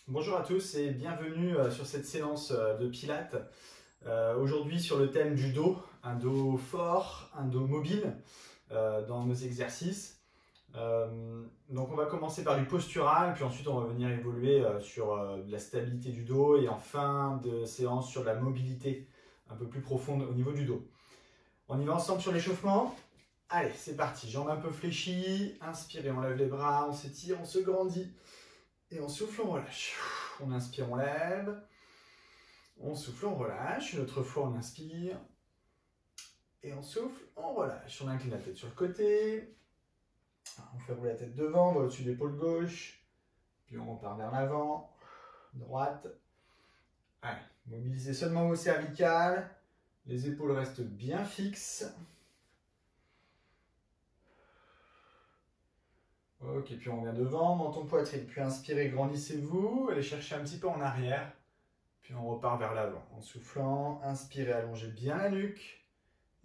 Bonjour à tous et bienvenue sur cette séance de Pilates. Aujourd'hui sur le thème du dos, un dos fort, un dos mobile dans nos exercices. Donc on va commencer par du postural, puis ensuite on va venir évoluer sur la stabilité du dos et en fin de séance sur la mobilité un peu plus profonde au niveau du dos. On y va ensemble sur l'échauffement. Allez, c'est parti, jambes un peu fléchies, inspirez, on lève les bras, on s'étire, on se grandit. Et on souffle, on relâche. On inspire, on lève. On souffle, on relâche. Une autre fois, on inspire. Et on souffle, on relâche. On incline la tête sur le côté. On fait rouler la tête devant, on va au-dessus de l'épaule gauche. Puis on repart vers l'avant. Droite. Allez, mobilisez seulement vos cervicales. Les épaules restent bien fixes. Ok, puis on revient devant, menton poitrine. Puis inspirez, grandissez-vous. Allez chercher un petit peu en arrière. Puis on repart vers l'avant. En soufflant, inspirez, allongez bien la nuque.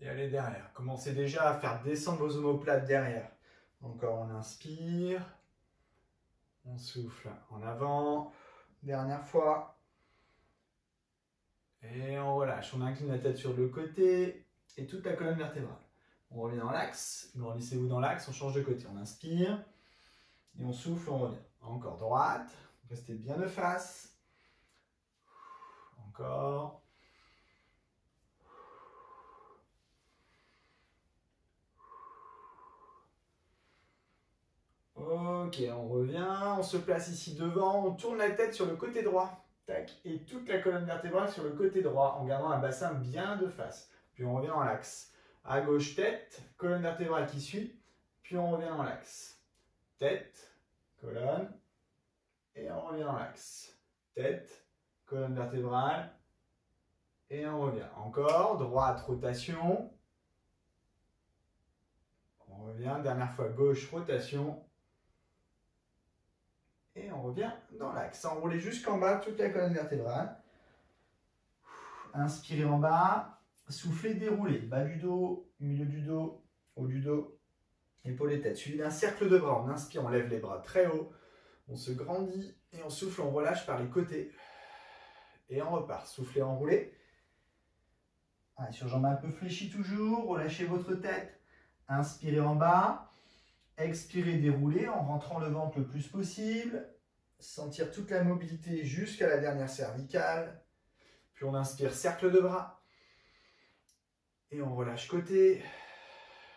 Et allez derrière. Commencez déjà à faire descendre vos omoplates derrière. Encore, on inspire. On souffle en avant. Dernière fois. Et on relâche. On incline la tête sur le côté et toute la colonne vertébrale. On revient dans l'axe. Grandissez-vous dans l'axe. On change de côté. On inspire. Et on souffle, on revient. Encore droite. Restez bien de face. Encore. Ok, on revient. On se place ici devant. On tourne la tête sur le côté droit. Tac. Et toute la colonne vertébrale sur le côté droit en gardant un bassin bien de face. Puis on revient dans l'axe. À gauche, tête. Colonne vertébrale qui suit. Puis on revient dans l'axe. Tête. Colonne, et on revient dans l'axe. Tête, colonne vertébrale, et on revient. Encore, droite, rotation. On revient, dernière fois, gauche, rotation. Et on revient dans l'axe. Enroulez jusqu'en bas, toute la colonne vertébrale. Inspirez en bas, soufflez, déroulez. Bas du dos, milieu du dos, haut du dos, épaules et tête. Suivi d'un cercle de bras. On inspire, on lève les bras très haut. On se grandit et on souffle, on relâche par les côtés. Et on repart. Soufflez, enroulez. Allez, sur jambes un peu fléchies toujours. Relâchez votre tête. Inspirez en bas. Expirez, déroulez en rentrant le ventre le plus possible. Sentir toute la mobilité jusqu'à la dernière cervicale. Puis on inspire, cercle de bras. Et on relâche côté.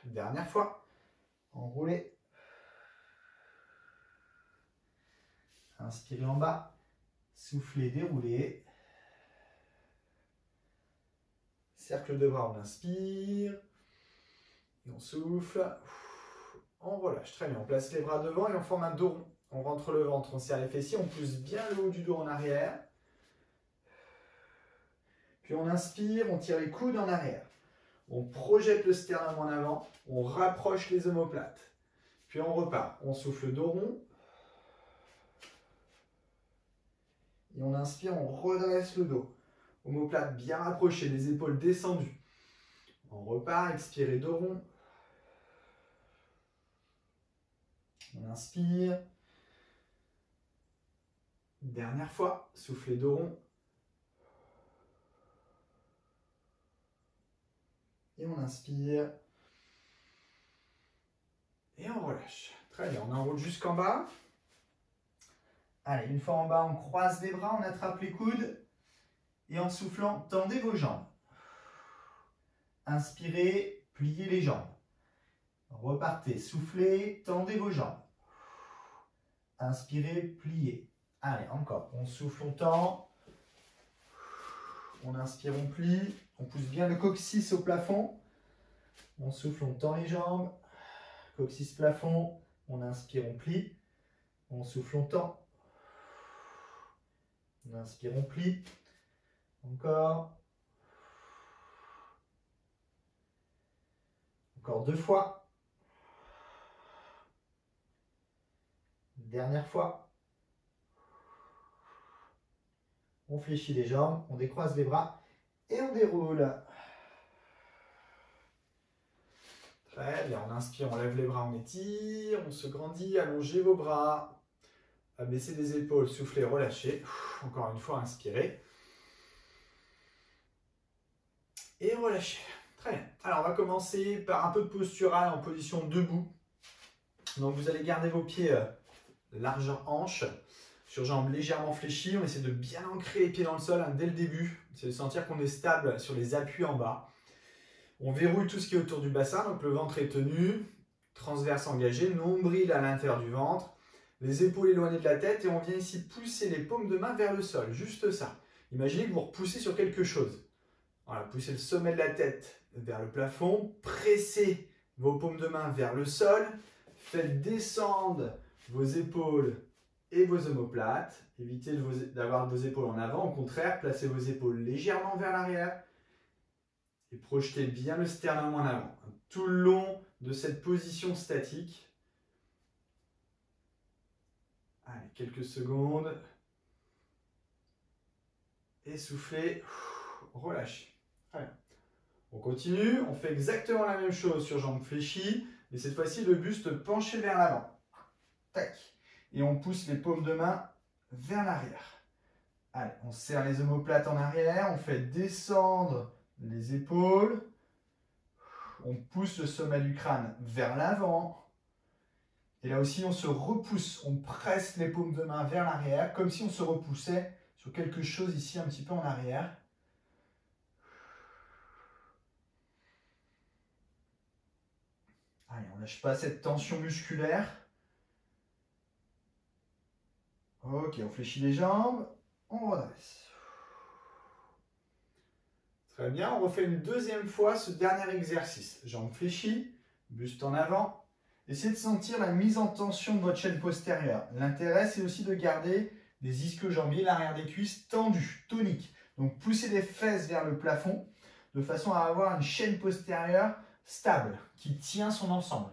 Dernière fois. Enroulez. Inspirez en bas. Soufflez, déroulez. Cercle de bras, on inspire. Et on souffle. On relâche. Très bien. On place les bras devant et on forme un dos rond. On rentre le ventre, on serre les fessiers, on pousse bien le haut du dos en arrière. Puis on inspire, on tire les coudes en arrière. On projette le sternum en avant. On rapproche les omoplates. Puis on repart. On souffle dos rond. Et on inspire, on redresse le dos. Omoplate bien rapprochée, les épaules descendues. On repart, expirez dos rond. On inspire. Dernière fois, soufflez dos rond. Et on inspire. Et on relâche. Très bien, on enroule jusqu'en bas. Allez, une fois en bas, on croise les bras, on attrape les coudes. Et en soufflant, tendez vos jambes. Inspirez, pliez les jambes. Repartez, soufflez, tendez vos jambes. Inspirez, pliez. Allez, encore. On souffle, on tend. On inspire, on plie. On pousse bien le coccyx au plafond. On souffle, on tend les jambes. Coccyx plafond. On inspire, on plie. On souffle, on tend. On inspire, on plie. Encore. Encore deux fois. Dernière fois. On fléchit les jambes, on décroise les bras et on déroule. Très bien, on inspire, on lève les bras, on étire, on se grandit, allongez vos bras. Abaissez les épaules, soufflez, relâchez. Encore une fois, inspirez. Et relâchez. Très bien. Alors, on va commencer par un peu de postural en position debout. Donc, vous allez garder vos pieds largeur hanche, sur jambes légèrement fléchies. On essaie de bien ancrer les pieds dans le sol dès le début. C'est de sentir qu'on est stable sur les appuis en bas. On verrouille tout ce qui est autour du bassin. Donc, le ventre est tenu, transverse engagé, nombril à l'intérieur du ventre. Les épaules éloignées de la tête et on vient ici pousser les paumes de main vers le sol, juste ça. Imaginez que vous repoussez sur quelque chose. Voilà, poussez le sommet de la tête vers le plafond, pressez vos paumes de main vers le sol, faites descendre vos épaules et vos omoplates. Évitez d'avoir vos épaules en avant, au contraire, placez vos épaules légèrement vers l'arrière et projetez bien le sternum en avant. Tout le long de cette position statique. Allez, quelques secondes. Essoufflez, relâchez. Très bien. On continue, on fait exactement la même chose sur jambes fléchies, mais cette fois-ci le buste penché vers l'avant. Tac. Et on pousse les paumes de main vers l'arrière. Allez, on serre les omoplates en arrière, on fait descendre les épaules. On pousse le sommet du crâne vers l'avant. Et là aussi, on se repousse, on presse les paumes de main vers l'arrière, comme si on se repoussait sur quelque chose ici un petit peu en arrière. Allez, on ne lâche pas cette tension musculaire. Ok, on fléchit les jambes, on redresse. Très bien, on refait une deuxième fois ce dernier exercice. Jambes fléchies, buste en avant. Essayez de sentir la mise en tension de votre chaîne postérieure. L'intérêt, c'est aussi de garder les ischio-jambiers, l'arrière des cuisses tendus, toniques. Donc, poussez les fesses vers le plafond de façon à avoir une chaîne postérieure stable, qui tient son ensemble.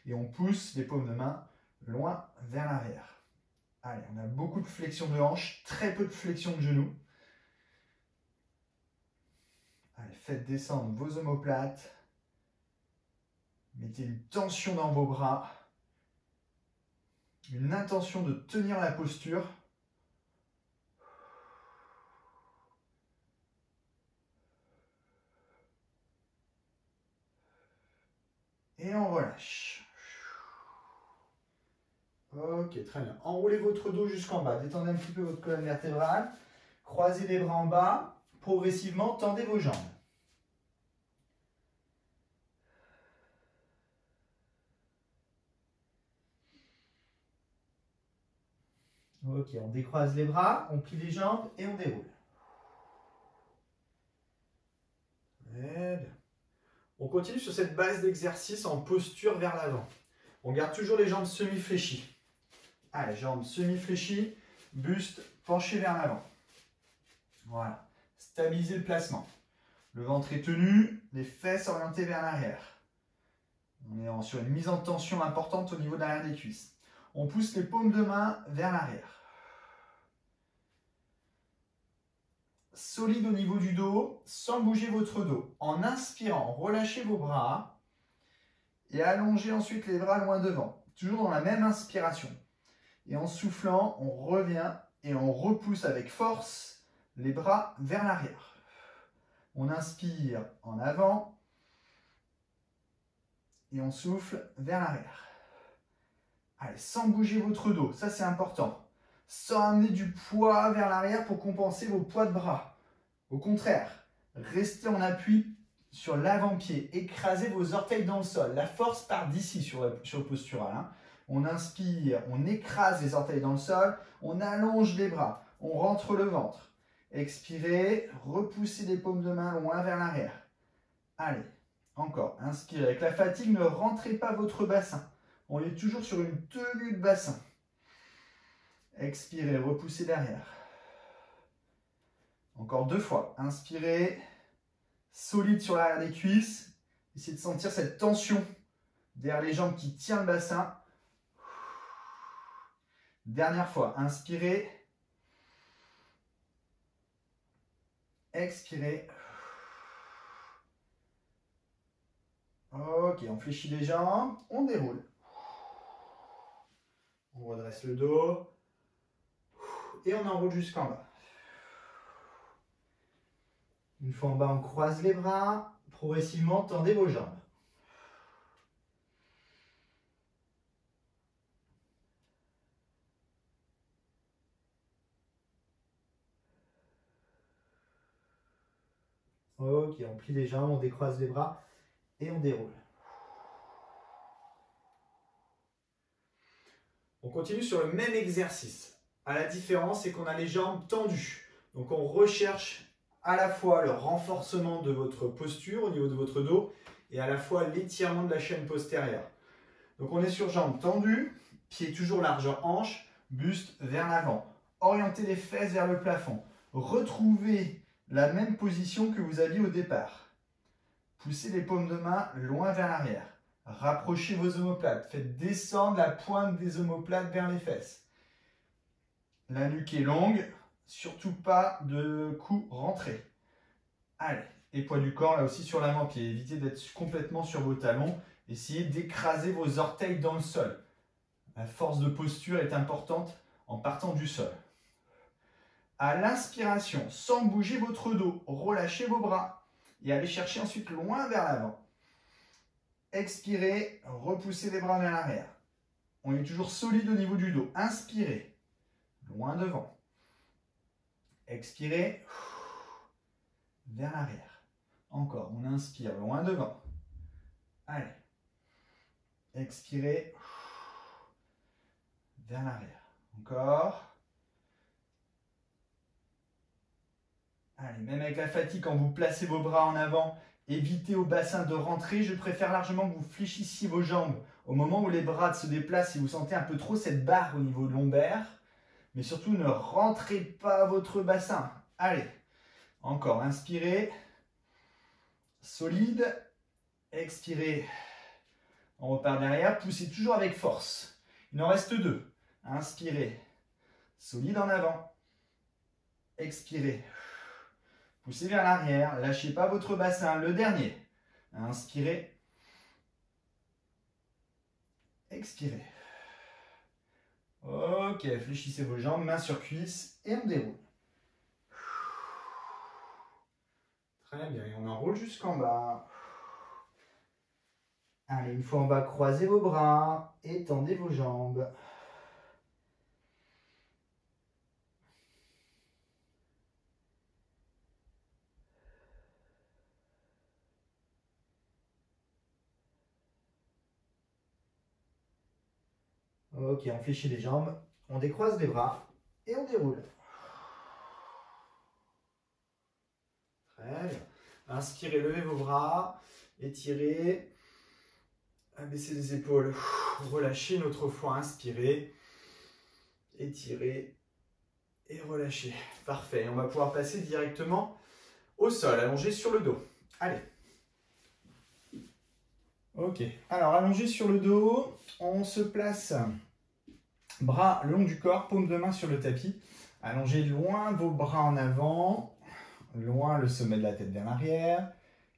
Et on pousse les paumes de main loin vers l'arrière. Allez, on a beaucoup de flexion de hanche, très peu de flexion de genoux. Allez, faites descendre vos omoplates. Mettez une tension dans vos bras. Une intention de tenir la posture. Et on relâche. Ok, très bien. Enroulez votre dos jusqu'en bas. Détendez un petit peu votre colonne vertébrale. Croisez les bras en bas. Progressivement, tendez vos jambes. Ok, on décroise les bras, on plie les jambes et on déroule. Très bien. On continue sur cette base d'exercice en posture vers l'avant. On garde toujours les jambes semi-fléchies. Allez, jambes semi-fléchies, buste penché vers l'avant. Voilà. Stabilisez le placement. Le ventre est tenu, les fesses orientées vers l'arrière. On est sur une mise en tension importante au niveau de l'arrière des cuisses. On pousse les paumes de main vers l'arrière. Solide au niveau du dos, sans bouger votre dos. En inspirant, relâchez vos bras et allongez ensuite les bras loin devant. Toujours dans la même inspiration. Et en soufflant, on revient et on repousse avec force les bras vers l'arrière. On inspire en avant et on souffle vers l'arrière. Allez, sans bouger votre dos, ça c'est important. Sans amener du poids vers l'arrière pour compenser vos poids de bras. Au contraire, restez en appui sur l'avant-pied. Écrasez vos orteils dans le sol. La force part d'ici sur le postural. Hein. On inspire, on écrase les orteils dans le sol, on allonge les bras, on rentre le ventre. Expirez, repoussez les paumes de main loin vers l'arrière. Allez, encore, inspirez. Avec la fatigue, ne rentrez pas votre bassin. On est toujours sur une tenue de bassin. Expirez, repoussez derrière. Encore 2 fois. Inspirez, solide sur l'arrière des cuisses. Essayez de sentir cette tension derrière les jambes qui tient le bassin. Dernière fois. Inspirez. Expirez. Ok, on fléchit les jambes, on déroule. On redresse le dos. Et on enroule jusqu'en bas. Une fois en bas, on croise les bras. Progressivement, tendez vos jambes. Ok, on plie les jambes, on décroise les bras et on déroule. On continue sur le même exercice. La différence, c'est qu'on a les jambes tendues. Donc on recherche à la fois le renforcement de votre posture au niveau de votre dos et à la fois l'étirement de la chaîne postérieure. Donc on est sur jambes tendues, pieds toujours largeur hanche, buste vers l'avant. Orientez les fesses vers le plafond. Retrouvez la même position que vous aviez au départ. Poussez les paumes de main loin vers l'arrière. Rapprochez vos omoplates. Faites descendre la pointe des omoplates vers les fesses. La nuque est longue. Surtout pas de cou rentré. Allez. Et poids du corps là aussi sur l'avant-pied. Évitez d'être complètement sur vos talons. Essayez d'écraser vos orteils dans le sol. La force de posture est importante en partant du sol. À l'inspiration, sans bouger votre dos, relâchez vos bras et allez chercher ensuite loin vers l'avant. Expirez, repoussez les bras vers l'arrière. On est toujours solide au niveau du dos. Inspirez, loin devant. Expirez, vers l'arrière. Encore, on inspire, loin devant. Allez. Expirez, vers l'arrière. Encore. Allez, même avec la fatigue, quand vous placez vos bras en avant, évitez au bassin de rentrer. Je préfère largement que vous fléchissiez vos jambes au moment où les bras se déplacent si vous sentez un peu trop cette barre au niveau de lombaire. Mais surtout, ne rentrez pas votre bassin. Allez, encore, inspirez. Solide. Expirez. On repart derrière. Poussez toujours avec force. Il en reste 2. Inspirez. Solide en avant. Expirez. Poussez vers l'arrière, lâchez pas votre bassin. Le dernier. Inspirez. Expirez. Ok, fléchissez vos jambes, mains sur cuisses et on déroule. Très bien, et on enroule jusqu'en bas. Allez, une fois en bas, croisez vos bras, étendez vos jambes. Ok, on fléchit les jambes, on décroise les bras et on déroule. Très bien. Inspirez, levez vos bras, étirez, abaissez les épaules, relâchez une autre fois, inspirez, étirez et relâchez. Parfait, on va pouvoir passer directement au sol, allongé sur le dos. Allez. Ok, alors allongé sur le dos, on se place bras le long du corps, paume de main sur le tapis. Allongez loin vos bras en avant, loin le sommet de la tête vers l'arrière.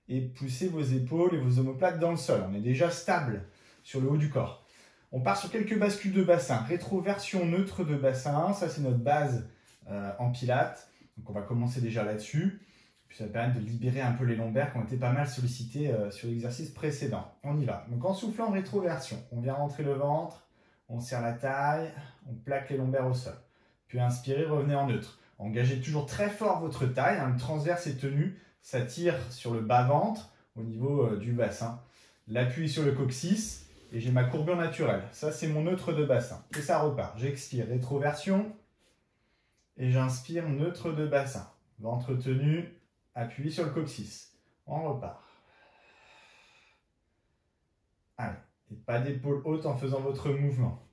Et poussez vos épaules et vos omoplates dans le sol. On est déjà stable sur le haut du corps. On part sur quelques bascules de bassin. Rétroversion neutre de bassin, ça c'est notre base en pilates. Donc on va commencer déjà là-dessus. Puis ça va permettre de libérer un peu les lombaires qui ont été pas mal sollicités sur l'exercice précédent. On y va. Donc en soufflant, rétroversion. On vient rentrer le ventre, on serre la taille, on plaque les lombaires au sol. Puis inspirez, revenez en neutre. Engagez toujours très fort votre taille. Le transverse est tenu. Ça tire sur le bas-ventre au niveau du bassin. L'appui sur le coccyx et j'ai ma courbure naturelle. Ça, c'est mon neutre de bassin. Et ça repart. J'expire, rétroversion. Et j'inspire, neutre de bassin. Ventre tenu, appuyé sur le coccyx. On repart. Allez. Et pas d'épaule haute en faisant votre mouvement.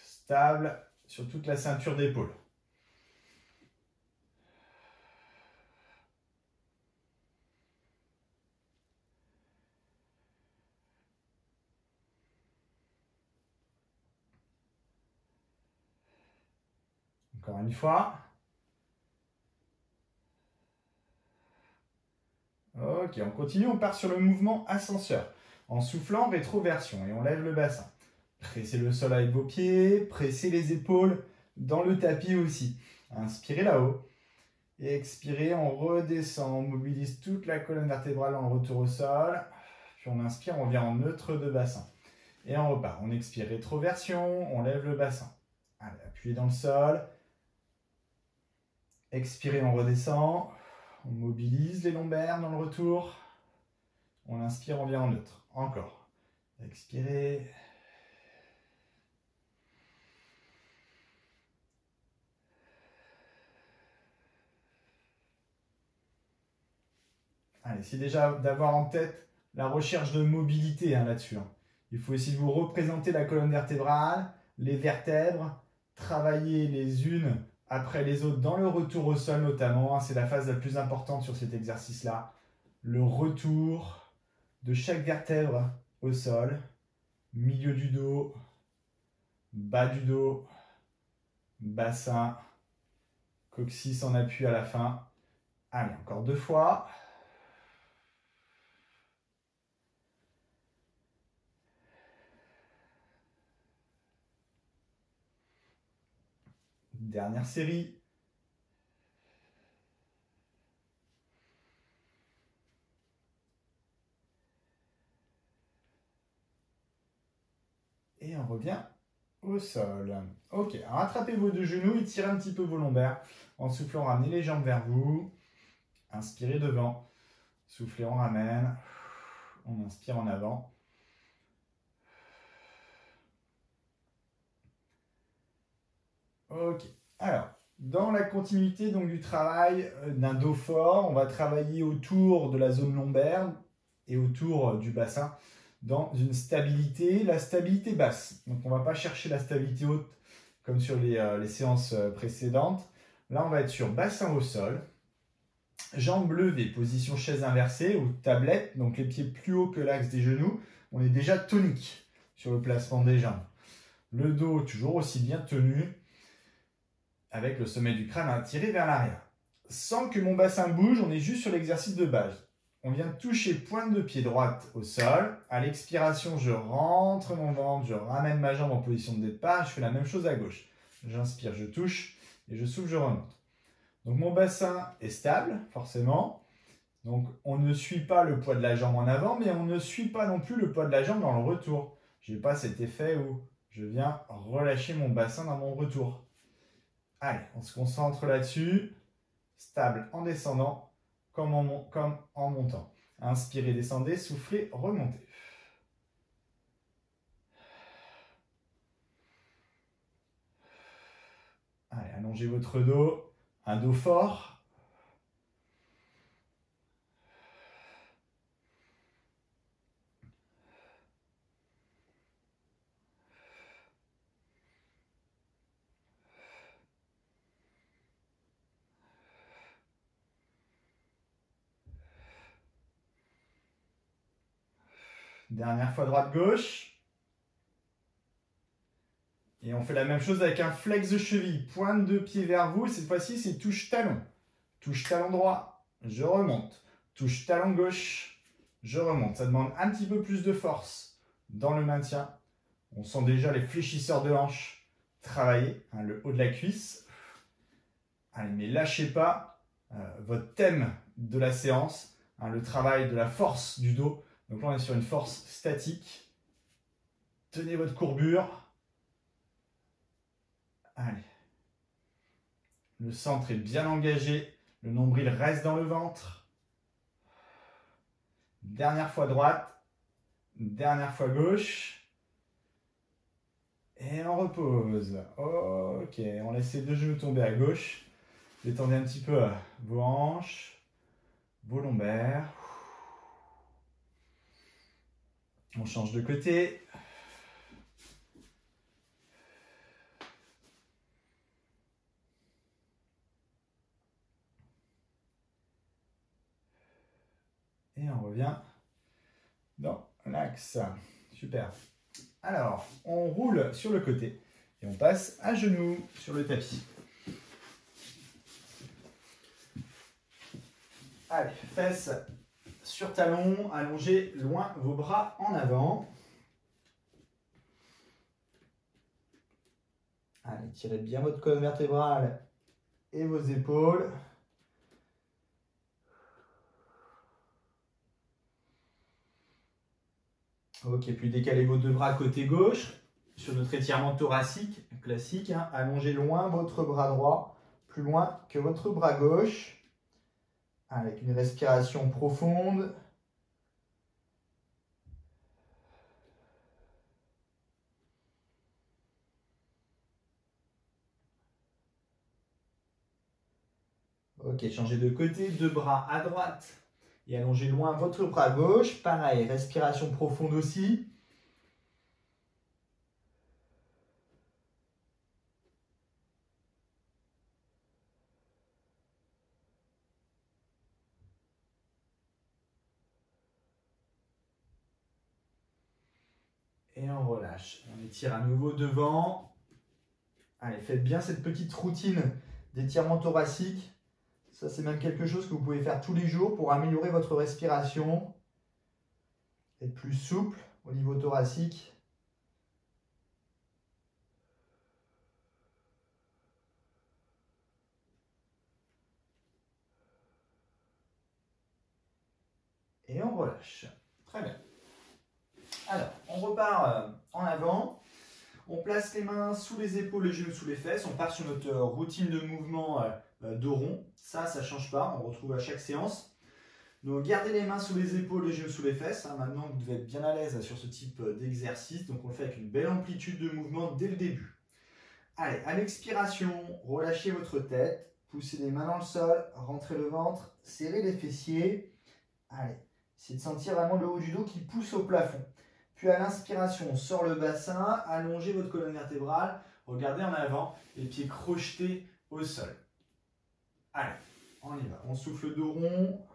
Stable sur toute la ceinture d'épaule. Encore une fois. Ok, on continue, on part sur le mouvement ascenseur. En soufflant, rétroversion et on lève le bassin. Pressez le sol avec vos pieds, pressez les épaules, dans le tapis aussi. Inspirez là-haut. Et expirez, on redescend, on mobilise toute la colonne vertébrale en retour au sol. Puis on inspire, on vient en neutre de bassin. Et on repart. On expire, rétroversion, on lève le bassin. Allez, appuyez dans le sol. Expirez, on redescend. On mobilise les lombaires dans le retour. On inspire, on vient en neutre. Encore. Expirez. Allez, c'est déjà d'avoir en tête la recherche de mobilité là-dessus. Il faut essayer de vous représenter la colonne vertébrale, les vertèbres, travailler les unes après les autres dans le retour au sol notamment. C'est la phase la plus importante sur cet exercice-là. Le retour de chaque vertèbre au sol, milieu du dos, bas du dos, bassin, coccyx en appui à la fin. Allez, encore 2 fois. Dernière série. Et on revient au sol. Ok, alors attrapez vos 2 genoux et tirez un petit peu vos lombaires. En soufflant, ramenez les jambes vers vous. Inspirez devant. Soufflez, on ramène. On inspire en avant. Ok, alors, dans la continuité donc, du travail d'un dos fort, on va travailler autour de la zone lombaire et autour du bassin dans une stabilité, la stabilité basse. Donc on ne va pas chercher la stabilité haute comme sur les séances précédentes. Là, on va être sur bassin au sol, jambes levées, position chaise inversée ou tablette, donc les pieds plus hauts que l'axe des genoux. On est déjà tonique sur le placement des jambes. Le dos toujours aussi bien tenu, avec le sommet du crâne tiré vers l'arrière. Sans que mon bassin bouge, on est juste sur l'exercice de base. On vient toucher pointe de pied droite au sol. À l'expiration, je rentre mon ventre, je ramène ma jambe en position de départ. Je fais la même chose à gauche. J'inspire, je touche et je souffle, je remonte. Donc mon bassin est stable, forcément. Donc on ne suit pas le poids de la jambe en avant, mais on ne suit pas non plus le poids de la jambe dans le retour. Je n'ai pas cet effet où je viens relâcher mon bassin dans mon retour. Allez, on se concentre là-dessus. Stable en descendant comme en montant. Inspirez, descendez, soufflez, remontez. Allez, allongez votre dos. Un dos fort. Dernière fois droite-gauche. Et on fait la même chose avec un flex de cheville. Pointe de pied vers vous. Cette fois-ci, c'est touche-talon. Touche-talon droit. Je remonte. Touche-talon gauche. Je remonte. Ça demande un petit peu plus de force dans le maintien. On sent déjà les fléchisseurs de hanches travailler. Le haut de la cuisse. Allez, mais lâchez pas votre thème de la séance. Le travail de la force du dos. Donc là, on est sur une force statique. Tenez votre courbure. Allez. Le centre est bien engagé. Le nombril reste dans le ventre. Dernière fois droite. Dernière fois gauche. Et on repose. Ok, on laisse les 2 genoux tomber à gauche. Détendez un petit peu vos hanches, vos lombaires. On change de côté. Et on revient dans l'axe. Super. Alors, on roule sur le côté et on passe à genoux sur le tapis. Allez, fesses sur talons, allongez loin vos bras en avant. Allez, tirez bien votre colonne vertébrale et vos épaules. Ok, puis décalez vos deux bras côté gauche sur notre étirement thoracique classique. Hein. Allongez loin votre bras droit, plus loin que votre bras gauche. Avec une respiration profonde. Ok, changez de côté, deux bras à droite et allongez loin votre bras gauche. Pareil, respiration profonde aussi. Et on relâche. On étire à nouveau devant. Allez, faites bien cette petite routine d'étirement thoracique. Ça, c'est même quelque chose que vous pouvez faire tous les jours pour améliorer votre respiration. Être plus souple au niveau thoracique. Et on relâche. Très bien. Alors, on repart en avant. On place les mains sous les épaules, les genoux sous les fesses. On part sur notre routine de mouvement dos rond. Ça ne change pas. On retrouve à chaque séance. Donc, gardez les mains sous les épaules, les genoux sous les fesses. Hein. Maintenant, vous devez être bien à l'aise sur ce type d'exercice. Donc, on le fait avec une belle amplitude de mouvement dès le début. Allez, à l'expiration, relâchez votre tête. Poussez les mains dans le sol. Rentrez le ventre. Serrez les fessiers. Allez, essayez de sentir vraiment le haut du dos qui pousse au plafond. Puis à l'inspiration, on sort le bassin, allongez votre colonne vertébrale, regardez en avant, les pieds crochetés au sol. Allez, on y va. On souffle le dos rond.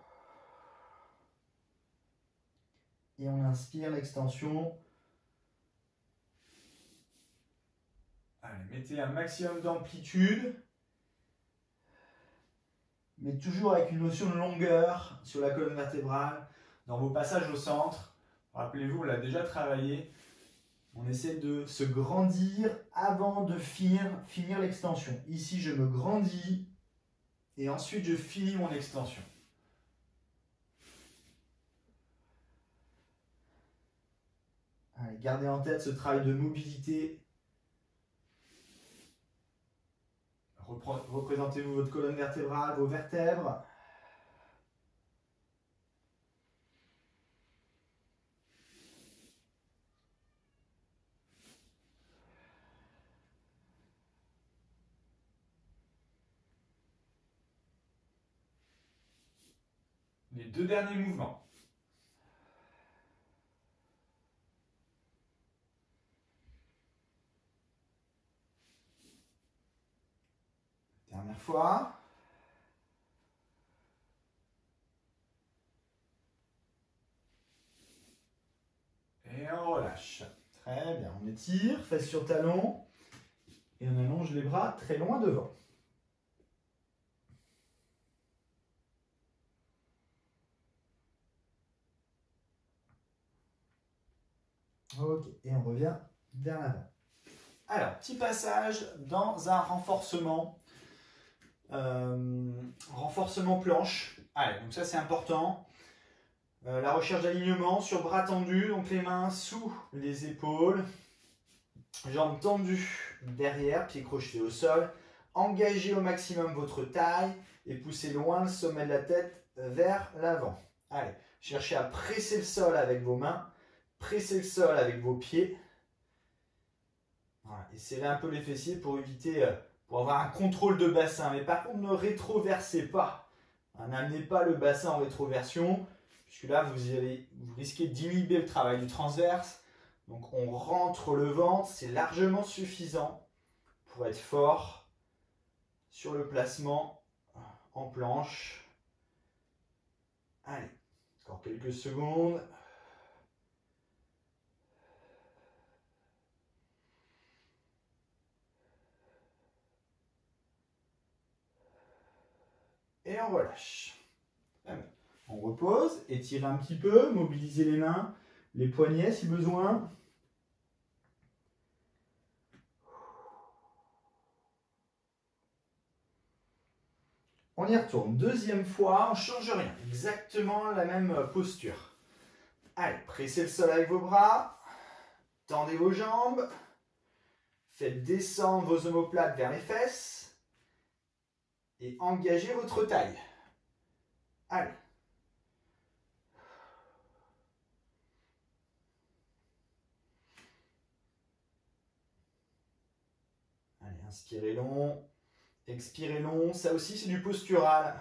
Et on inspire l'extension. Allez, mettez un maximum d'amplitude. Mais toujours avec une notion de longueur sur la colonne vertébrale. Dans vos passages au centre, rappelez-vous, on l'a déjà travaillé. On essaie de se grandir avant de finir l'extension. Ici, je me grandis et ensuite je finis mon extension. Allez, gardez en tête ce travail de mobilité. Représentez-vous votre colonne vertébrale, vos vertèbres. Les deux derniers mouvements. Dernière fois. Et on relâche. Très bien. On étire, fesses sur talons. Et on allonge les bras très loin devant. Ok, et on revient vers l'avant. Alors, petit passage dans un renforcement. Renforcement planche. Allez, donc ça c'est important. La recherche d'alignement sur bras tendus, donc les mains sous les épaules. Jambes tendues derrière, pieds crochetés au sol. Engagez au maximum votre taille et poussez loin le sommet de la tête vers l'avant. Allez, cherchez à presser le sol avec vos mains. Pressez le sol avec vos pieds. Voilà, et serrez un peu les fessiers pour éviter, pour avoir un contrôle de bassin. Mais par contre, ne rétroversez pas. N'amenez pas le bassin en rétroversion, puisque là, vous risquez d'inhiber le travail du transverse. Donc, on rentre le ventre, c'est largement suffisant pour être fort sur le placement en planche. Allez, encore quelques secondes. Et on relâche. On repose, étirez un petit peu, mobilisez les mains, les poignets si besoin. On y retourne. Deuxième fois, on ne change rien. Exactement la même posture. Allez, pressez le sol avec vos bras. Tendez vos jambes. Faites descendre vos omoplates vers les fesses. Et engagez votre taille. Allez. Allez, inspirez long. Expirez long. Ça aussi, c'est du postural.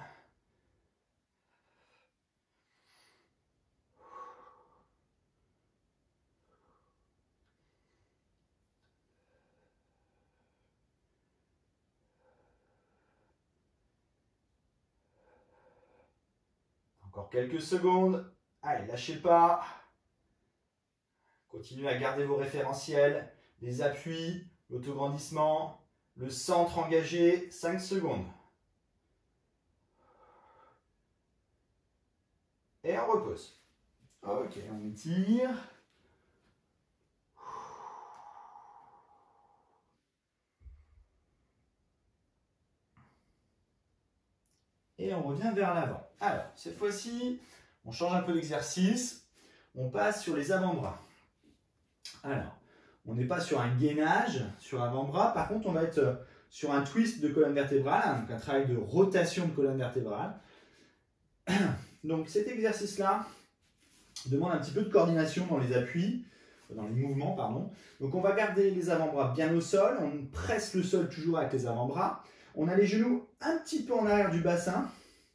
Encore quelques secondes. Allez, lâchez pas. Continuez à garder vos référentiels, les appuis, l'autograndissement, le centre engagé. 5 secondes. Et on repose. Ok, on étire. Et on revient vers l'avant. Alors, cette fois-ci, on change un peu d'exercice. On passe sur les avant-bras. Alors, on n'est pas sur un gainage sur avant-bras. Par contre, on va être sur un twist de colonne vertébrale, donc un travail de rotation de colonne vertébrale. Donc, cet exercice-là demande un petit peu de coordination dans les appuis, dans les mouvements, pardon. Donc, on va garder les avant-bras bien au sol. On presse le sol toujours avec les avant-bras. On a les genoux un petit peu en arrière du bassin,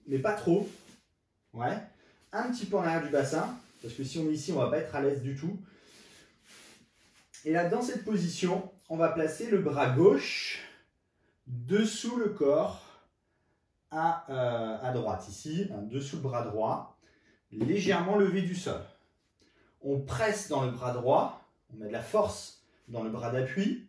mais pas trop. Ouais, un petit peu en arrière du bassin, parce que si on est ici, on ne va pas être à l'aise du tout. Et là, dans cette position, on va placer le bras gauche dessous le corps à droite, ici, dessous le bras droit, légèrement levé du sol. On presse dans le bras droit, on met de la force dans le bras d'appui.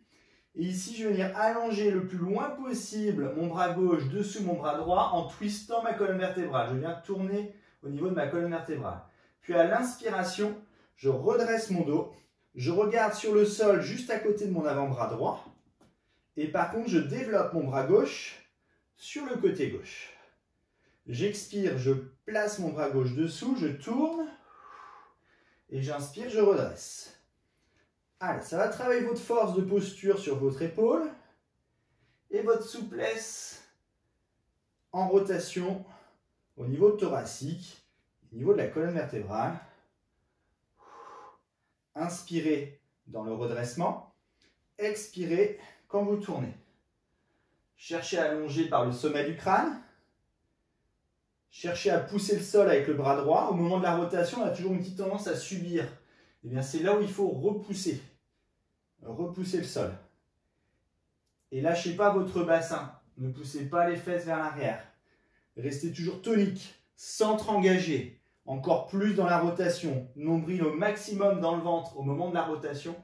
Et ici, je vais venir allonger le plus loin possible mon bras gauche dessous mon bras droit en twistant ma colonne vertébrale. Je viens tourner au niveau de ma colonne vertébrale. Puis à l'inspiration, je redresse mon dos. Je regarde sur le sol juste à côté de mon avant-bras droit. Et par contre, je développe mon bras gauche sur le côté gauche. J'expire, je place mon bras gauche dessous, je tourne. Et j'inspire, je redresse. Allez, ça va travailler votre force de posture sur votre épaule et votre souplesse en rotation au niveau thoracique, au niveau de la colonne vertébrale. Inspirez dans le redressement, expirez quand vous tournez. Cherchez à allonger par le sommet du crâne. Cherchez à pousser le sol avec le bras droit. Au moment de la rotation, on a toujours une petite tendance à subir. Eh bien, c'est là où il faut repousser. Repousser le sol. Et lâchez pas votre bassin. Ne poussez pas les fesses vers l'arrière. Restez toujours tonique, centre engagé. Encore plus dans la rotation. Nombril au maximum dans le ventre au moment de la rotation.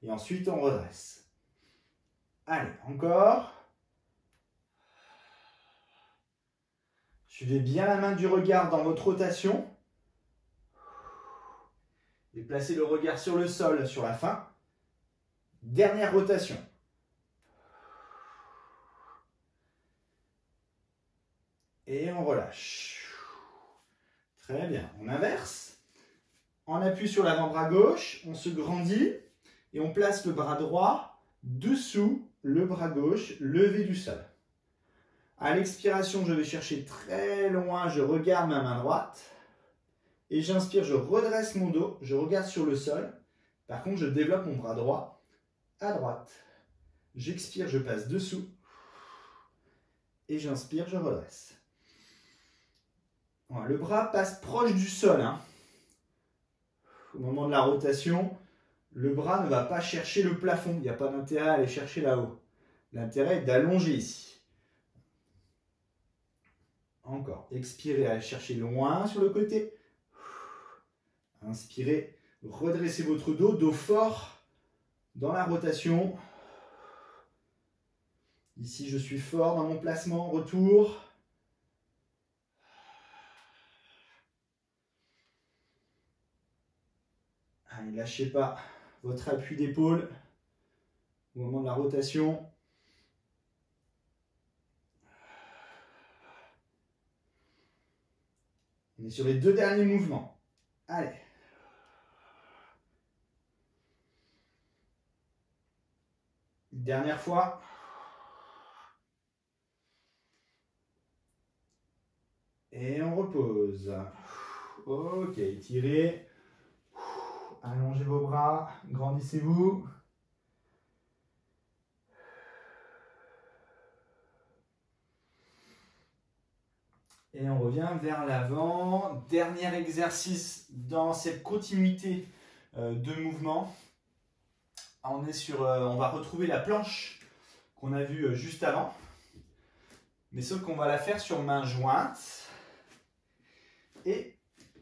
Et ensuite, on redresse. Allez, encore. Suivez bien la main du regard dans votre rotation. Et placez le regard sur le sol sur la fin. Dernière rotation. Et on relâche. Très bien. On inverse. On appuie sur l'avant-bras gauche. On se grandit. Et on place le bras droit dessous le bras gauche levé du sol. À l'expiration, je vais chercher très loin. Je regarde ma main droite. Et j'inspire, je redresse mon dos. Je regarde sur le sol. Par contre, je développe mon bras droit à droite. J'expire, je passe dessous. Et j'inspire, je redresse. Voilà, le bras passe proche du sol. Au moment de la rotation, le bras ne va pas chercher le plafond. Il n'y a pas d'intérêt à aller chercher là-haut. L'intérêt est d'allonger ici. Encore. Expirez, allez chercher loin sur le côté. Inspirez, redressez votre dos, dos fort dans la rotation. Ici, je suis fort dans mon placement, retour. Allez, lâchez pas votre appui d'épaule au moment de la rotation. On est sur les 2 derniers mouvements. Allez. Dernière fois. Et on repose. Ok, étirez. Allongez vos bras, grandissez-vous. Et on revient vers l'avant. Dernier exercice dans cette continuité de mouvement. On va retrouver la planche qu'on a vue juste avant. Mais sauf qu'on va la faire sur main jointe. Et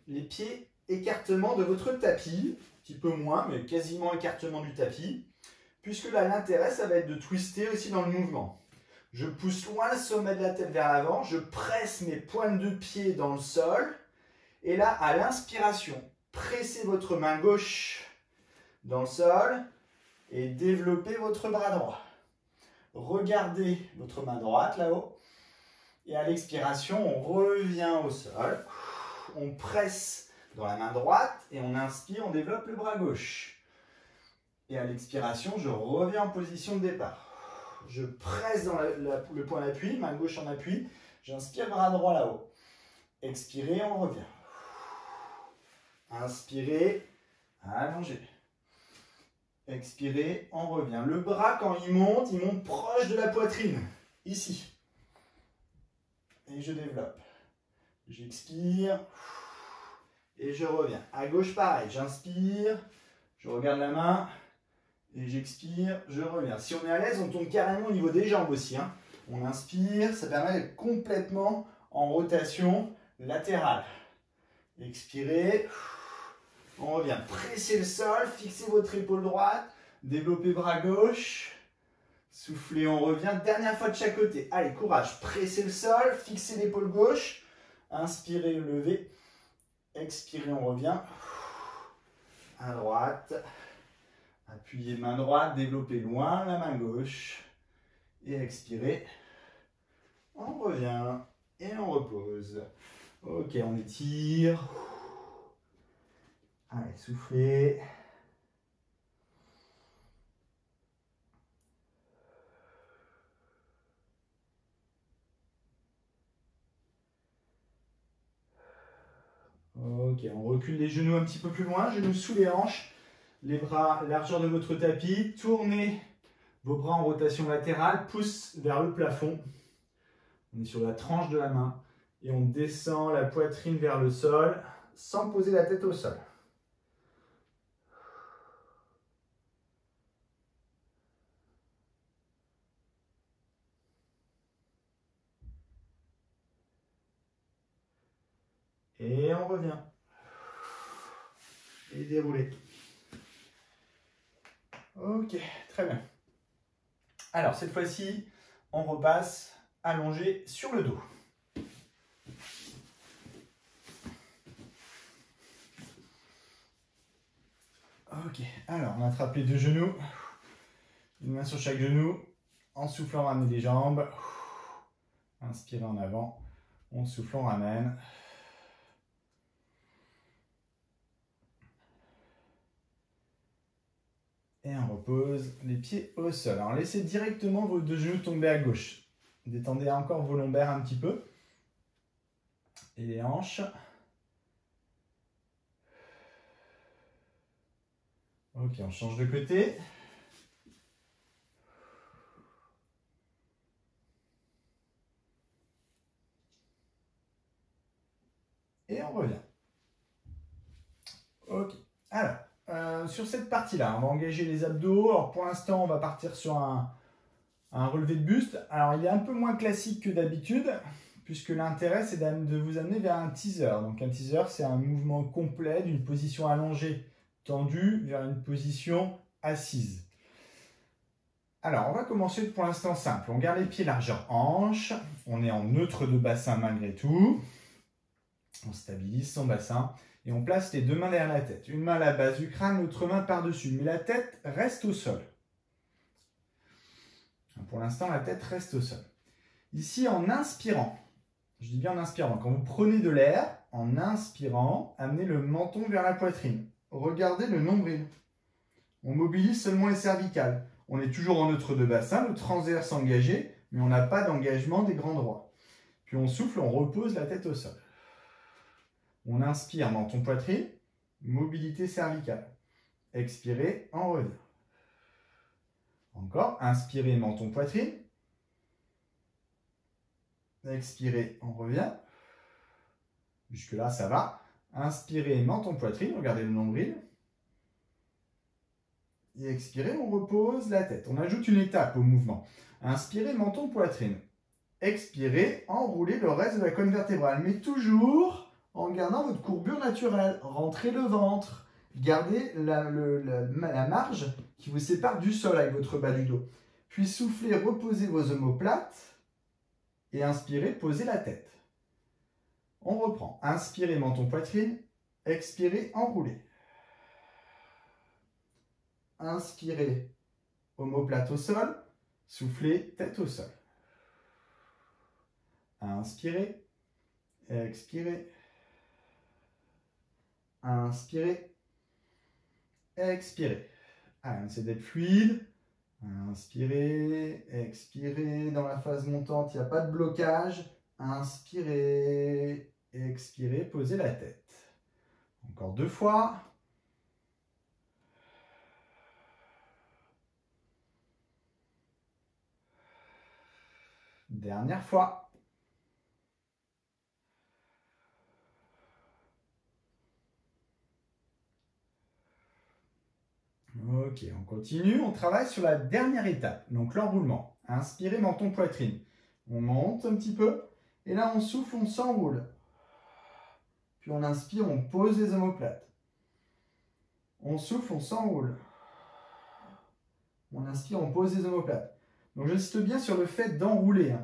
les pieds écartement de votre tapis. Un petit peu moins, mais quasiment écartement du tapis. Puisque là, l'intérêt, ça va être de twister aussi dans le mouvement. Je pousse loin le sommet de la tête vers l'avant, je presse mes pointes de pied dans le sol. Et là, à l'inspiration, pressez votre main gauche dans le sol et développez votre bras droit. Regardez votre main droite là-haut. Et à l'expiration, on revient au sol. On presse dans la main droite et on inspire, on développe le bras gauche. Et à l'expiration, je reviens en position de départ. Je presse dans le point d'appui, main gauche en appui. J'inspire, bras droit là-haut. Expirez, on revient. Inspirez, allongez. Expirez, on revient. Le bras, quand il monte proche de la poitrine. Ici. Et je développe. J'expire. Et je reviens. À gauche, pareil. J'inspire. Je regarde la main. Et j'expire, je reviens. Si on est à l'aise, on tombe carrément au niveau des jambes aussi. Hein. On inspire, ça permet d'être complètement en rotation latérale. Expirez, on revient. Pressez le sol, fixez votre épaule droite, développez bras gauche. Soufflez, on revient. Dernière fois de chaque côté. Allez, courage. Pressez le sol, fixez l'épaule gauche. Inspirez, levez. Expirez, on revient. À droite. Appuyez main droite, développez loin la main gauche. Et expirez. On revient et on repose. Ok, on étire. Allez, soufflez. Ok, on recule les genoux un petit peu plus loin, genoux sous les hanches. Les bras, largeur de votre tapis, tournez vos bras en rotation latérale, pouce vers le plafond. On est sur la tranche de la main et on descend la poitrine vers le sol sans poser la tête au sol. Et on revient. Et déroulez. Ok, très bien. Alors, cette fois-ci, on repasse allongé sur le dos. Ok, alors on attrape les 2 genoux. Une main sur chaque genou. En soufflant, on ramène les jambes. Inspirez en avant. On souffle, on ramène. Et on repose les pieds au sol. Alors laissez directement vos 2 genoux tomber à gauche. Détendez encore vos lombaires un petit peu. Et les hanches. Ok, on change de côté. Et on revient. Ok, alors. Sur cette partie-là, on va engager les abdos. Alors pour l'instant, on va partir sur un relevé de buste. Alors il est un peu moins classique que d'habitude, puisque l'intérêt c'est de vous amener vers un teaser. Donc un teaser, c'est un mouvement complet d'une position allongée tendue vers une position assise. Alors on va commencer pour l'instant simple. On garde les pieds largeur hanche. On est en neutre de bassin malgré tout. On stabilise son bassin. Et on place les 2 mains derrière la tête. Une main à la base du crâne, l'autre main par-dessus. Mais la tête reste au sol. Pour l'instant, la tête reste au sol. Ici, en inspirant, Je dis bien en inspirant. Quand vous prenez de l'air, en inspirant, amenez le menton vers la poitrine. Regardez le nombril. On mobilise seulement les cervicales. On est toujours en neutre de bassin, le transverse engagé, mais on n'a pas d'engagement des grands droits. Puis on souffle, on repose la tête au sol. On inspire, menton poitrine, mobilité cervicale. Expirez, on revient. Encore, inspirez, menton poitrine. Expirez, on revient. Jusque-là, ça va. Inspirez, menton poitrine, regardez le nombril. Et expirez, on repose la tête. On ajoute une étape au mouvement. Inspirez, menton poitrine. Expirez, enroulez le reste de la colonne vertébrale. Mais toujours en gardant votre courbure naturelle. Rentrez le ventre. Gardez la marge qui vous sépare du sol avec votre bas du dos. Puis soufflez, reposez vos omoplates. Et inspirez, posez la tête. On reprend. Inspirez, menton poitrine. Expirez, enroulez. Inspirez, omoplate au sol. Soufflez, tête au sol. Inspirez. Expirez. Inspirez. Expirez. Allez, on essaie d'être fluide. Inspirez, expirez. Dans la phase montante, il n'y a pas de blocage. Inspirez, expirez, posez la tête. Encore 2 fois. Dernière fois. Ok, on continue. On travaille sur la dernière étape, donc l'enroulement. Inspirez, menton, poitrine. On monte un petit peu. Et là, on souffle, on s'enroule. Puis on inspire, on pose les omoplates. On souffle, on s'enroule. On inspire, on pose les omoplates. Donc j'insiste bien sur le fait d'enrouler.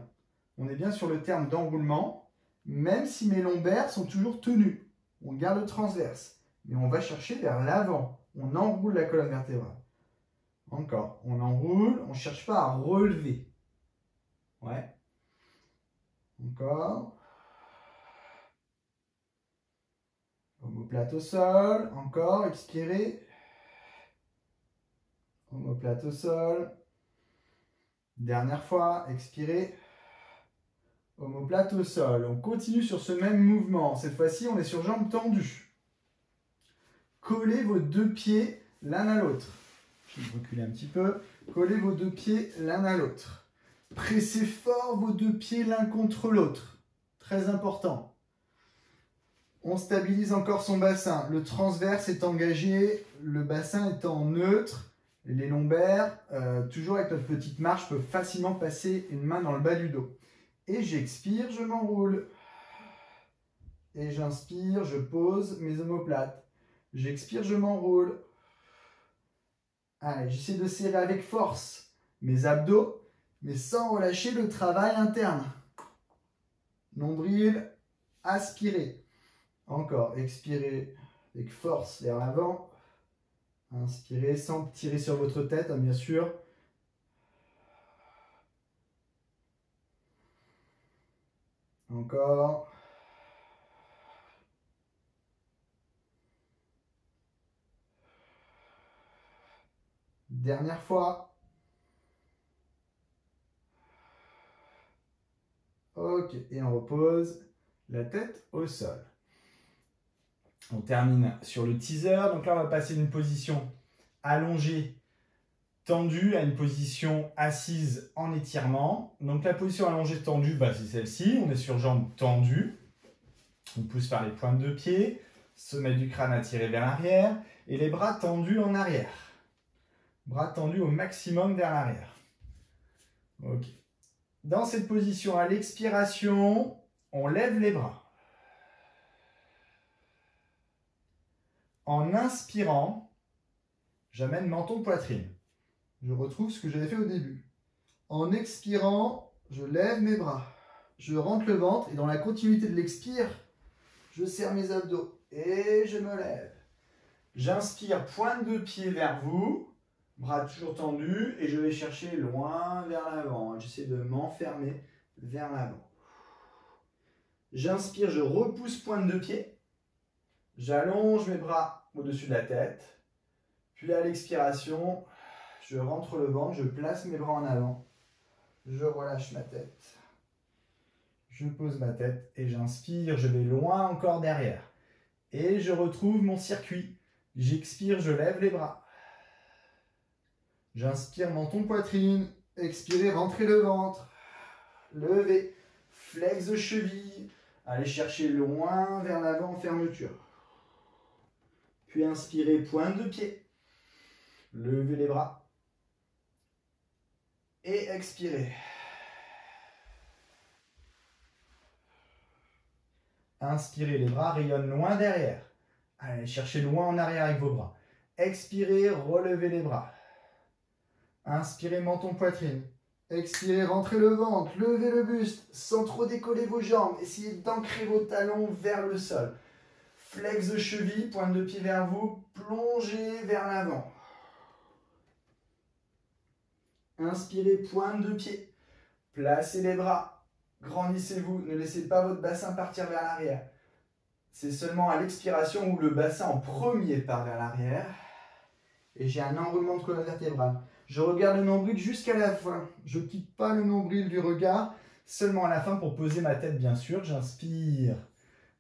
On est bien sur le terme d'enroulement, même si mes lombaires sont toujours tenus. On garde le transverse, mais on va chercher vers l'avant. On enroule la colonne vertébrale. Encore, on enroule, on ne cherche pas à relever. Ouais. Encore. Omoplate au sol. Encore, expirez. Omoplate au sol. Dernière fois, expirez. Omoplate au sol. On continue sur ce même mouvement. Cette fois-ci, on est sur jambes tendues. Collez vos 2 pieds l'un à l'autre. Je vais reculer un petit peu. Collez vos 2 pieds l'un à l'autre. Pressez fort vos 2 pieds l'un contre l'autre. Très important. On stabilise encore son bassin. Le transverse est engagé, le bassin étant neutre. Les lombaires, toujours avec notre petite marche, peuvent facilement passer une main dans le bas du dos. Et j'expire, je m'enroule. Et j'inspire, je pose mes omoplates. J'expire, je m'enroule. Allez, j'essaie de serrer avec force mes abdos, mais sans relâcher le travail interne. Nombril, aspirez. Encore, expirez avec force vers l'avant. Inspirez sans tirer sur votre tête, bien sûr. Encore. Dernière fois. Ok, et on repose la tête au sol. On termine sur le teaser. Donc là, on va passer d'une position allongée, tendue, à une position assise en étirement. Donc la position allongée tendue, c'est celle-ci. On est sur jambes tendues. On pousse par les pointes de pied. Sommet du crâne attiré vers l'arrière. Et les bras tendus en arrière. Bras tendus au maximum vers l'arrière. Ok. Dans cette position, à l'expiration, on lève les bras. En inspirant, j'amène menton poitrine. Je retrouve ce que j'avais fait au début. En expirant, je lève mes bras. Je rentre le ventre et dans la continuité de l'expire, je serre mes abdos et je me lève. J'inspire, pointe de pied vers vous, bras toujours tendus et je vais chercher loin vers l'avant. J'essaie de m'enfermer vers l'avant. J'inspire, je repousse pointe de pied. J'allonge mes bras au-dessus de la tête. Puis à l'expiration, je rentre le ventre, je place mes bras en avant. Je relâche ma tête. Je pose ma tête et j'inspire, je vais loin encore derrière. Et je retrouve mon circuit. J'expire, je lève les bras. J'inspire, menton, poitrine. Expirez, rentrez le ventre. Levez. Flex de cheville. Allez chercher loin vers l'avant, fermeture. Puis inspirez, pointe de pied. Levez les bras. Et expirez. Inspirez, les bras rayonnent loin derrière. Allez chercher loin en arrière avec vos bras. Expirez, relevez les bras. Inspirez, menton, poitrine. Expirez, rentrez le ventre, levez le buste sans trop décoller vos jambes. Essayez d'ancrer vos talons vers le sol. Flex de cheville, pointe de pied vers vous, plongez vers l'avant. Inspirez, pointe de pied. Placez les bras, grandissez-vous, ne laissez pas votre bassin partir vers l'arrière. C'est seulement à l'expiration où le bassin en premier part vers l'arrière. Et j'ai un enroulement de colonne vertébrale. Je regarde le nombril jusqu'à la fin. Je ne quitte pas le nombril du regard, seulement à la fin pour poser ma tête, bien sûr. J'inspire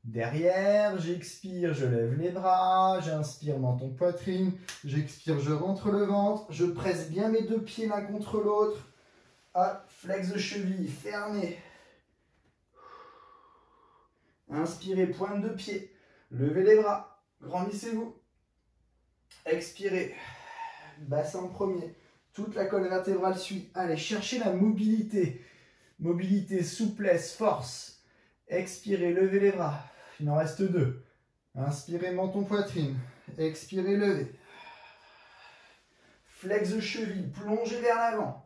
derrière, j'expire, je lève les bras, j'inspire menton poitrine, j'expire, je rentre le ventre, je presse bien mes deux pieds l'un contre l'autre. Hop, flex de cheville, fermez. Inspirez, pointe de pied, levez les bras, grandissez-vous. Expirez, bassin en premier, toute la colonne vertébrale suit. Allez, cherchez la mobilité. Mobilité, souplesse, force. Expirez, levez les bras. Il en reste deux. Inspirez, menton, poitrine. Expirez, levez. Flex de cheville, plongez vers l'avant.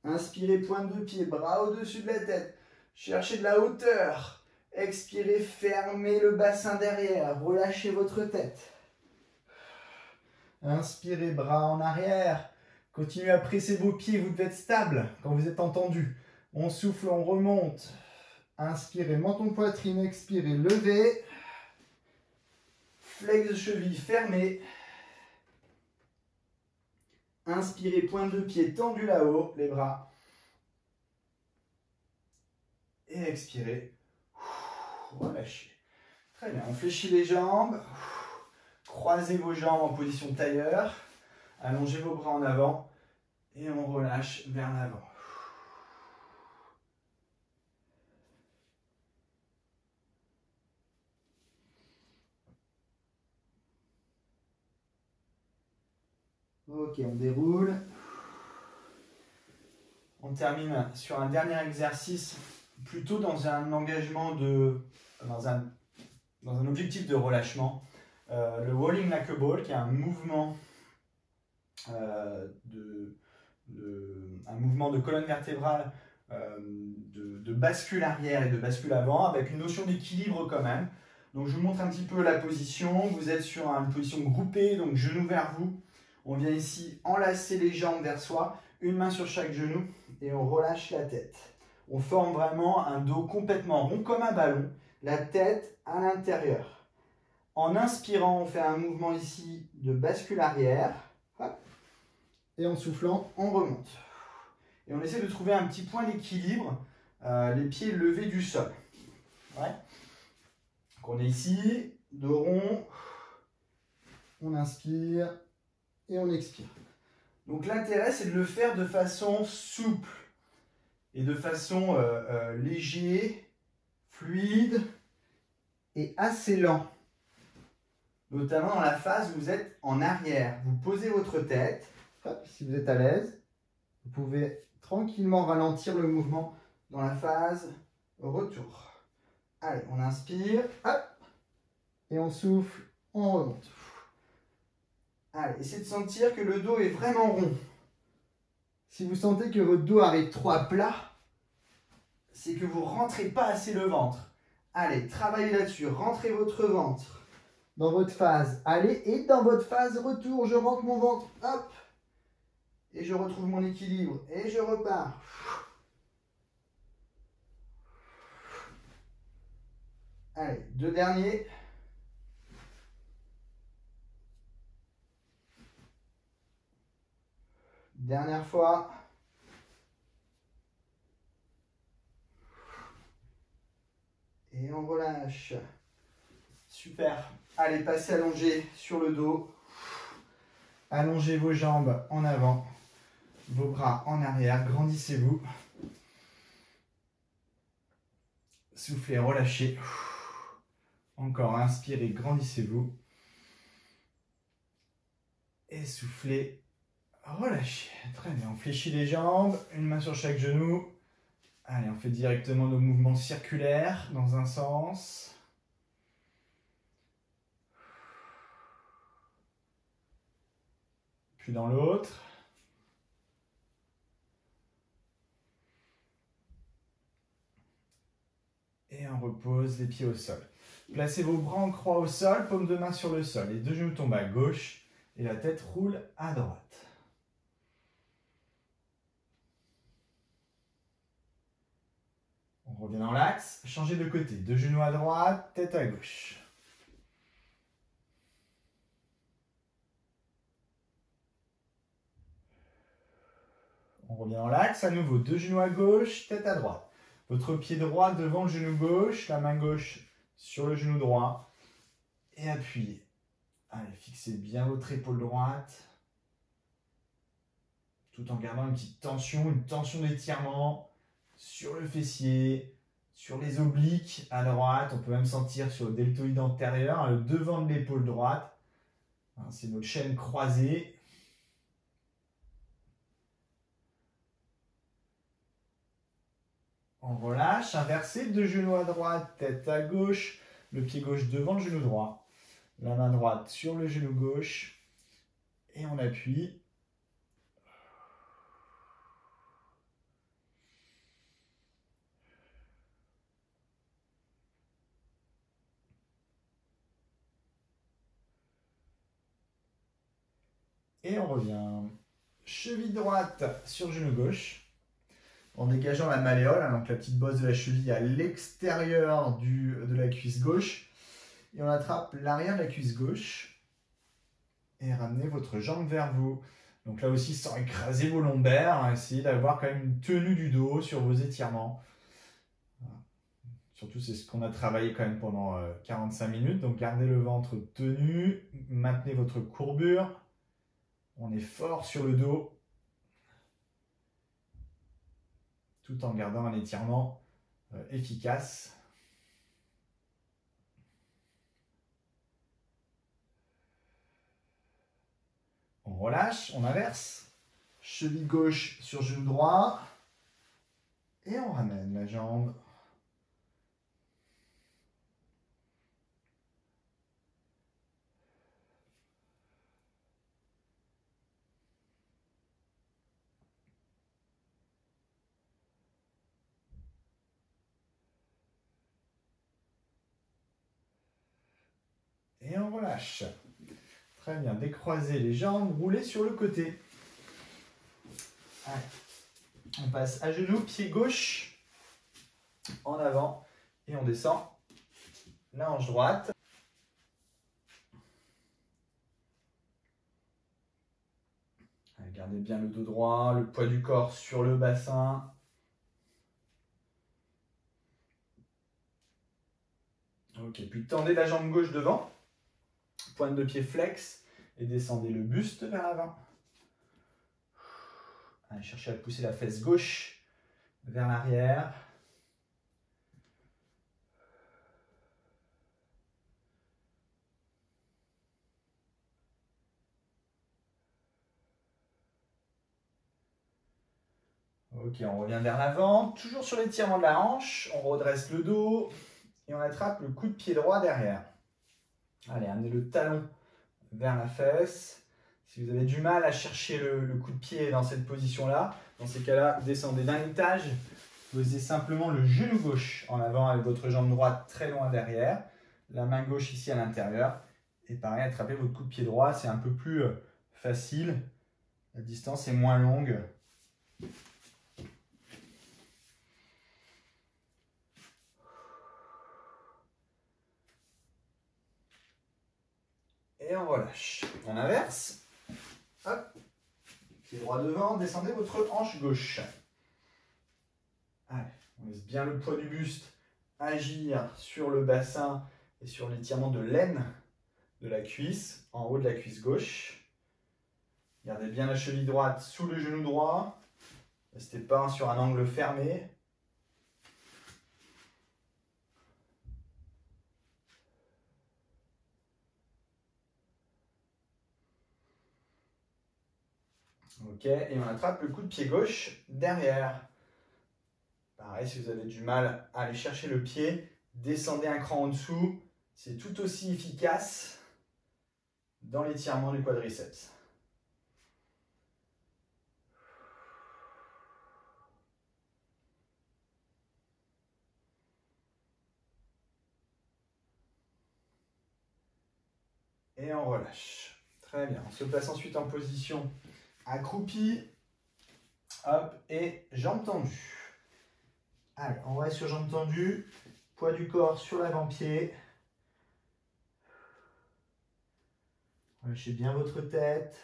Inspirez, pointe de pied, bras au-dessus de la tête. Cherchez de la hauteur. Expirez, fermez le bassin derrière. Relâchez votre tête. Inspirez, bras en arrière. Continuez à presser vos pieds, vous devez être stable quand vous êtes entendu. On souffle, on remonte. Inspirez, menton, poitrine, expirez, levez. Flex de cheville, fermez. Inspirez, pointe de pied tendu là-haut, les bras. Et expirez. Relâchez. Très bien, on fléchit les jambes. Croisez vos jambes en position tailleur. Allongez vos bras en avant. Et on relâche vers l'avant. Ok, on déroule. On termine sur un dernier exercice, plutôt dans un engagement dans un objectif de relâchement. Le Walling Knuckleball, qui est un mouvement de colonne vertébrale, de bascule arrière et de bascule avant, avec une notion d'équilibre quand même. Donc je vous montre un petit peu la position. Vous êtes sur une position groupée, donc genou vers vous. On vient ici enlacer les jambes vers soi, une main sur chaque genou et on relâche la tête. On forme vraiment un dos complètement rond comme un ballon, la tête à l'intérieur. En inspirant, on fait un mouvement ici de bascule arrière. Hop. Et en soufflant, on remonte. Et on essaie de trouver un petit point d'équilibre, les pieds levés du sol. Ouais. Donc on est ici, dos rond, on inspire et on expire. Donc l'intérêt, c'est de le faire de façon souple et de façon légère, fluide et assez lent. Notamment dans la phase où vous êtes en arrière. Vous posez votre tête. Hop, si vous êtes à l'aise, vous pouvez tranquillement ralentir le mouvement dans la phase retour. Allez, on inspire, hop, et on souffle, on remonte. Allez, essayez de sentir que le dos est vraiment rond. Si vous sentez que votre dos arrive trop à plat, c'est que vous ne rentrez pas assez le ventre. Allez, travaillez là-dessus, rentrez votre ventre dans votre phase. Allez, et dans votre phase retour, je rentre mon ventre, hop, et je retrouve mon équilibre, et je repars. Allez, 2 derniers. Dernière fois. Et on relâche. Super. Allez, passez allongé sur le dos. Allongez vos jambes en avant. Vos bras en arrière. Grandissez-vous. Soufflez, relâchez. Encore, inspirez, grandissez-vous. Et soufflez, relâchez. Très bien, on fléchit les jambes, une main sur chaque genou. Allez, on fait directement nos mouvements circulaires dans un sens. Puis dans l'autre. Et on repose les pieds au sol. Placez vos bras en croix au sol, paume de main sur le sol. Les 2 genoux tombent à gauche et la tête roule à droite. On revient dans l'axe, changez de côté. 2 genoux à droite, tête à gauche. On revient dans l'axe, à nouveau 2 genoux à gauche, tête à droite. Votre pied droit devant le genou gauche, la main gauche sur le genou droit. Et appuyez. Allez, fixez bien votre épaule droite. Tout en gardant une petite tension, une tension d'étirement sur le fessier, sur les obliques à droite. On peut même sentir sur le deltoïde antérieur, le devant de l'épaule droite. C'est notre chaîne croisée. On relâche, inversé, 2 genoux à droite, tête à gauche, le pied gauche devant le genou droit, la main droite sur le genou gauche, et on appuie. Et on revient. Cheville droite sur genou gauche, en dégageant la malléole, donc la petite bosse de la cheville à l'extérieur de la cuisse gauche. Et on attrape l'arrière de la cuisse gauche et ramenez votre jambe vers vous. Donc là aussi, sans écraser vos lombaires, essayez d'avoir quand même une tenue du dos sur vos étirements. Voilà. Surtout, c'est ce qu'on a travaillé quand même pendant 45 minutes. Donc gardez le ventre tenu, maintenez votre courbure. On est fort sur le dos, tout en gardant un étirement efficace. On relâche, on inverse. Cheville gauche sur genou droit. Et on ramène la jambe. Et on relâche. Très bien, décroisez les jambes, roulez sur le côté. Allez. On passe à genoux, pied gauche en avant et on descend la hanche droite. Allez, gardez bien le dos droit, le poids du corps sur le bassin. Ok, puis tendez la jambe gauche devant, pointe de pied flex et descendez le buste vers l'avant. Allez, cherchez à pousser la fesse gauche vers l'arrière. Ok, on revient vers l'avant, toujours sur l'étirement de la hanche, on redresse le dos et on attrape le coup de pied droit derrière. Allez, amenez le talon vers la fesse. Si vous avez du mal à chercher le coup de pied dans cette position-là, dans ces cas-là, descendez d'un étage, posez simplement le genou gauche en avant avec votre jambe droite très loin derrière, la main gauche ici à l'intérieur, et pareil, attrapez votre coup de pied droit, c'est un peu plus facile, la distance est moins longue. Et on relâche. On inverse. Hop. Pied droit devant, descendez votre hanche gauche. Allez, on laisse bien le poids du buste agir sur le bassin et sur l'étirement de l'aine de la cuisse, en haut de la cuisse gauche. Gardez bien la cheville droite sous le genou droit. Restez pas sur un angle fermé. Ok, et on attrape le coup de pied gauche derrière. Pareil, si vous avez du mal à aller chercher le pied, descendez un cran en dessous. C'est tout aussi efficace dans l'étirement du quadriceps. Et on relâche. Très bien. On se place ensuite en position accroupi. Hop, et jambes tendues. Allez, on reste sur jambes tendues. Poids du corps sur l'avant-pied. Relâchez bien votre tête.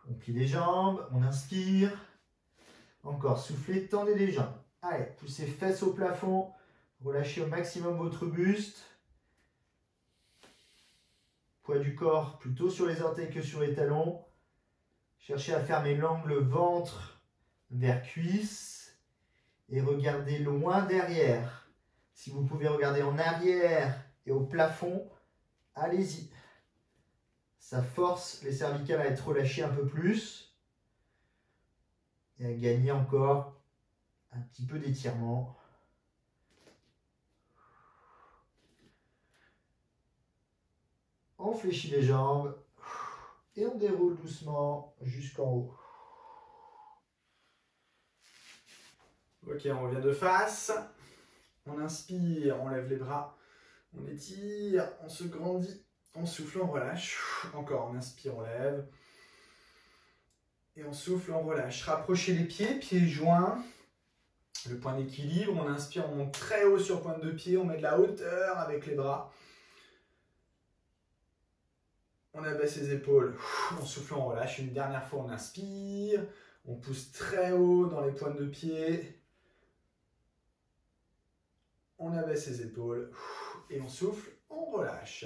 On plie les jambes, on inspire. Encore, soufflez, tendez les jambes. Allez, poussez fesses au plafond. Relâchez au maximum votre buste. Poids du corps plutôt sur les orteils que sur les talons. Cherchez à fermer l'angle ventre vers cuisse. Et regardez loin derrière. Si vous pouvez regarder en arrière et au plafond, allez-y. Ça force les cervicales à être relâchées un peu plus. Et à gagner encore un petit peu d'étirement. On fléchit les jambes et on déroule doucement jusqu'en haut. Ok, on revient de face. On inspire, on lève les bras. On étire, on se grandit. On souffle, on relâche. Encore, on inspire, on lève. Et on souffle, on relâche. Rapprochez les pieds, pieds joints. Le point d'équilibre. On inspire, on monte très haut sur pointe de pied. On met de la hauteur avec les bras. On abaisse les épaules, on souffle, on relâche. Une dernière fois, on inspire. On pousse très haut dans les pointes de pied. On abaisse les épaules et on souffle, on relâche.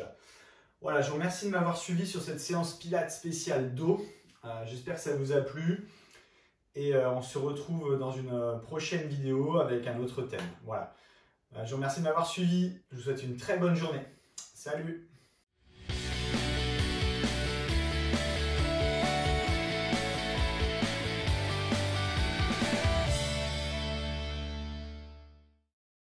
Voilà, je vous remercie de m'avoir suivi sur cette séance Pilates spéciale dos. J'espère que ça vous a plu. Et on se retrouve dans une prochaine vidéo avec un autre thème. Voilà. Je vous remercie de m'avoir suivi. Je vous souhaite une très bonne journée. Salut!